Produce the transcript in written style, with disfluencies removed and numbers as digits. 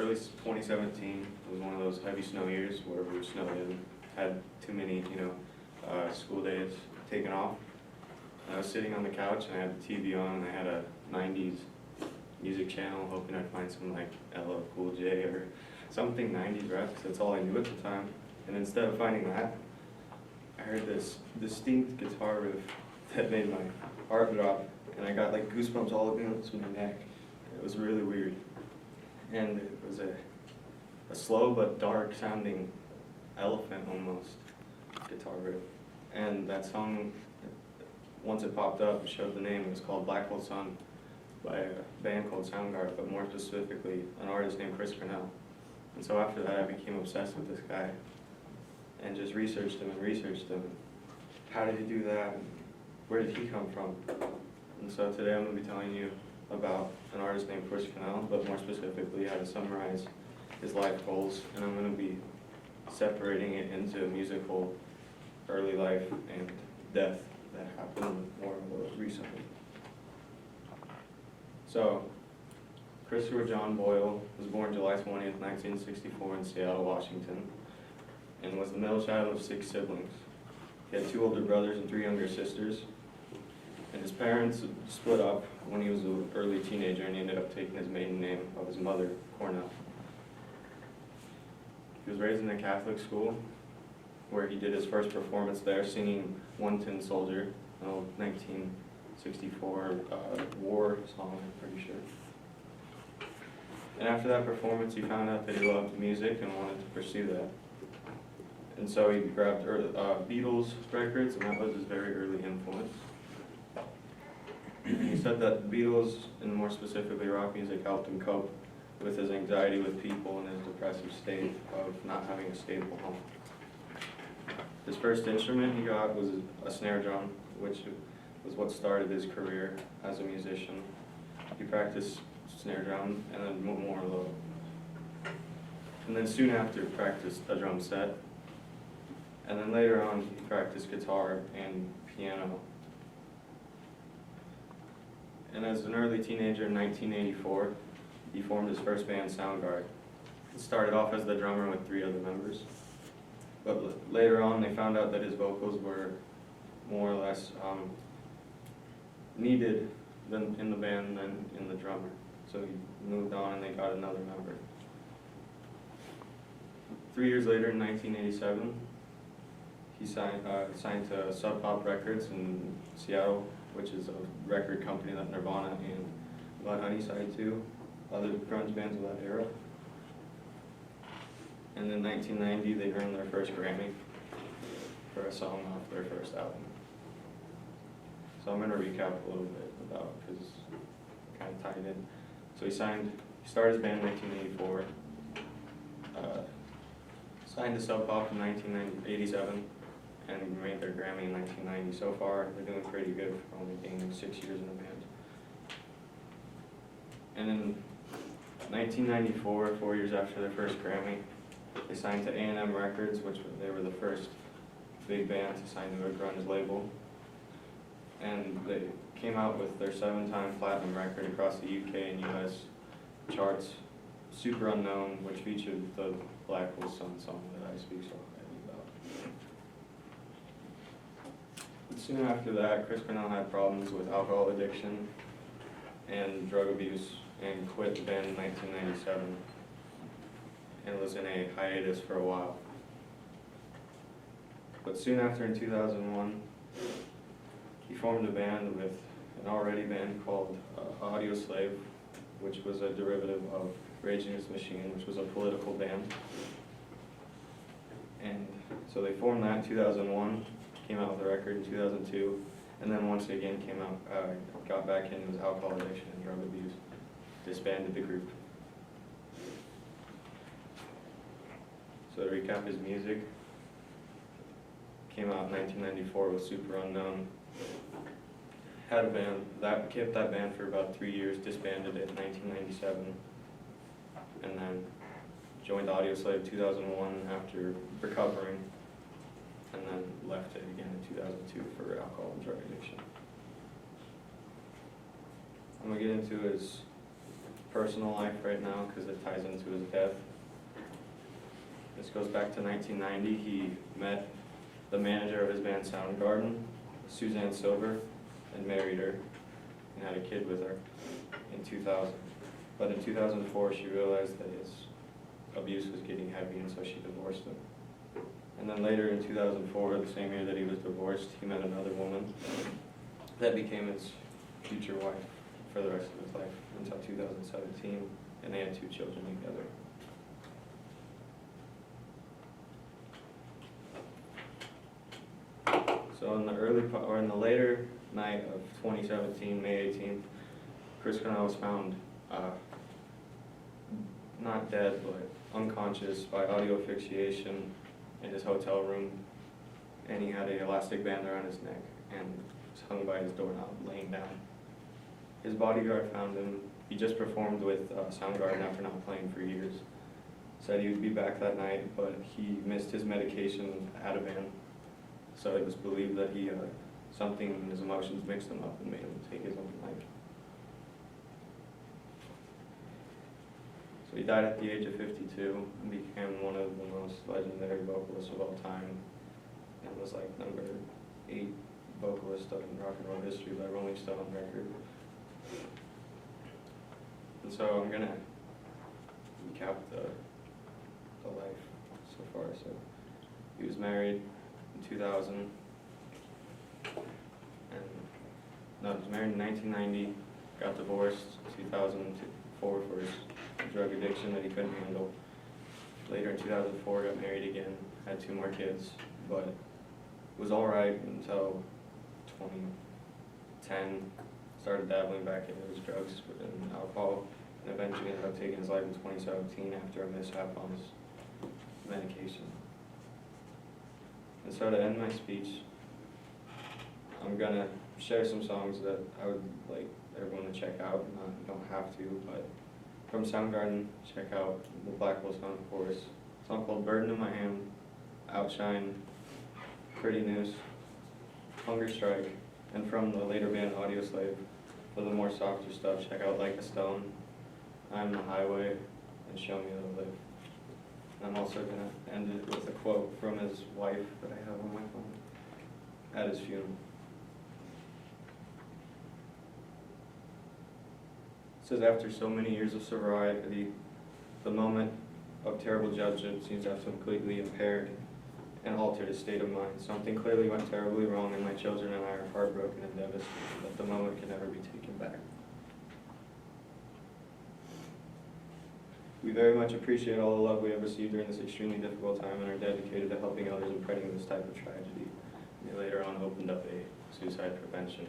early 2017 was one of those heavy snow years where we were snowed in, had too many, school days taken off. And I was sitting on the couch and I had the TV on and I had a 90s music channel, hoping I'd find some like LL Cool J or something 90s rap, because that's all I knew at the time. And instead of finding that, I heard this distinct guitar riff that made my heart drop, and I got like goosebumps all against my neck. It was really weird. And it was a slow but dark sounding elephant almost guitar riff. And that song, once it popped up, it showed the name. It was called Black Hole Sun by a band called Soundgarden, but more specifically an artist named Chris Cornell. And so after that I became obsessed with this guy and just researched him. How did he do that? And where did he come from? And so today I'm going to be telling you about an artist named Chris Cornell, but more specifically how to summarize his life goals. And I'm going to be separating it into musical, early life, and death that happened more recently. So, Christopher John Boyle was born July 20th, 1964 in Seattle, Washington, and was the middle child of 6 siblings. He had 2 older brothers and 3 younger sisters, and his parents split up when he was an early teenager, and he ended up taking his maiden name of his mother, Cornell. He was raised in a Catholic school, where he did his first performance there, singing One Tin Soldier, an old 1964 war song, I'm pretty sure. And after that performance, he found out that he loved music and wanted to pursue that. And so he grabbed Beatles records, and that was his very early influence. He said that the Beatles, and more specifically rock music, helped him cope with his anxiety with people and his depressive state of not having a stable home. His first instrument he got was a snare drum, which was what started his career as a musician. He practiced snare drum and then more low. And then soon after practiced a drum set. And then later on he practiced guitar and piano. And as an early teenager in 1984, he formed his first band, Soundgarden. He started off as the drummer with 3 other members. But later on, they found out that his vocals were more or less needed in the band than in the drummer. So he moved on and they got another member. 3 years later, in 1987, he signed to Sub Pop Records in Seattle, which is a record company that Nirvana and Mudhoney signed to, other grunge bands of that era. And in 1990, they earned their first Grammy for a song off their first album. So I'm going to recap a little bit about, because it kind of tied in. So he started his band in 1984, signed to Sub Pop in 1987, and made their Grammy in 1990. So far, they're doing pretty good for only being 6 years in the band. And in 1994, 4 years after their first Grammy, they signed to A&M Records, which they were the first big band to sign to a grunge label. And they came out with their 7-time platinum record across the UK and US charts, Super Unknown, which featured the Black Hole Sun song that I speak so highly about. But soon after that, Chris Cornell had problems with alcohol addiction and drug abuse and quit the band in 1997 and was in a hiatus for a while. But soon after, in 2001, he formed a band with an already band called Audio Slave, which was a derivative of Rage Against the Machine, which was a political band. And so they formed that in 2001, came out with a record in 2002, and then once again came out, got back into his alcohol addiction and drug abuse, disbanded the group. So to recap his music, came out in 1994 with Super Unknown. Had a band, kept that band for about 3 years, disbanded it in 1997, and then joined Audio Slave 2001 after recovering, and then left it again in 2002 for alcohol and drug addiction. I'm going to get into his personal life right now because it ties into his death. This goes back to 1990. He met the manager of his band Soundgarden, Suzanne Silver, and married her and had a kid with her in 2000. But in 2004, she realized that his abuse was getting heavy, and so she divorced him. And then later in 2004, the same year that he was divorced, he met another woman that became his future wife for the rest of his life until 2017, and they had 2 children together. So in the later night of 2017, May 18th, Chris Cornell was found not dead, but unconscious by audio asphyxiation in his hotel room, and he had an elastic band around his neck and was hung by his doorknob, laying down. His bodyguard found him. He just performed with Soundgarden after not playing for years. Said he would be back that night, but he missed his medication at a van. So it was believed that something in his emotions mixed him up and made him take his own life. So he died at the age of 52 and became one of the most legendary vocalists of all time, and was like number 8 vocalist in rock and roll history by Rolling Stone record. And so I'm gonna recap the life so far. So he was married in 2000, and no, he was married in 1990, got divorced in 2004 for his drug addiction that he couldn't handle. Later in 2004, got married again, had 2 more kids, but was all right until 2010. Started dabbling back into his drugs and alcohol, and eventually ended up taking his life in 2017 after a mishap on his medication. And so to end my speech, I'm gonna share some songs that I would like everyone to check out. You don't have to, but from Soundgarden, check out the Blackwell Song, of course. A song called Burden in My Hand, Outshine, Pretty News, Hunger Strike, and from the later band Audio Slave, for the more softer stuff, check out Like a Stone, I'm the Highway, and Show Me the Live. I'm also going to end it with a quote from his wife that I have on my phone at his funeral. It says, after so many years of sobriety, the moment of terrible judgment seems to have completely impaired and altered his state of mind. Something clearly went terribly wrong, and my children and I are heartbroken and devastated, but the moment can never be taken back. We very much appreciate all the love we have received during this extremely difficult time and are dedicated to helping others in preventing this type of tragedy. We later on opened up a suicide prevention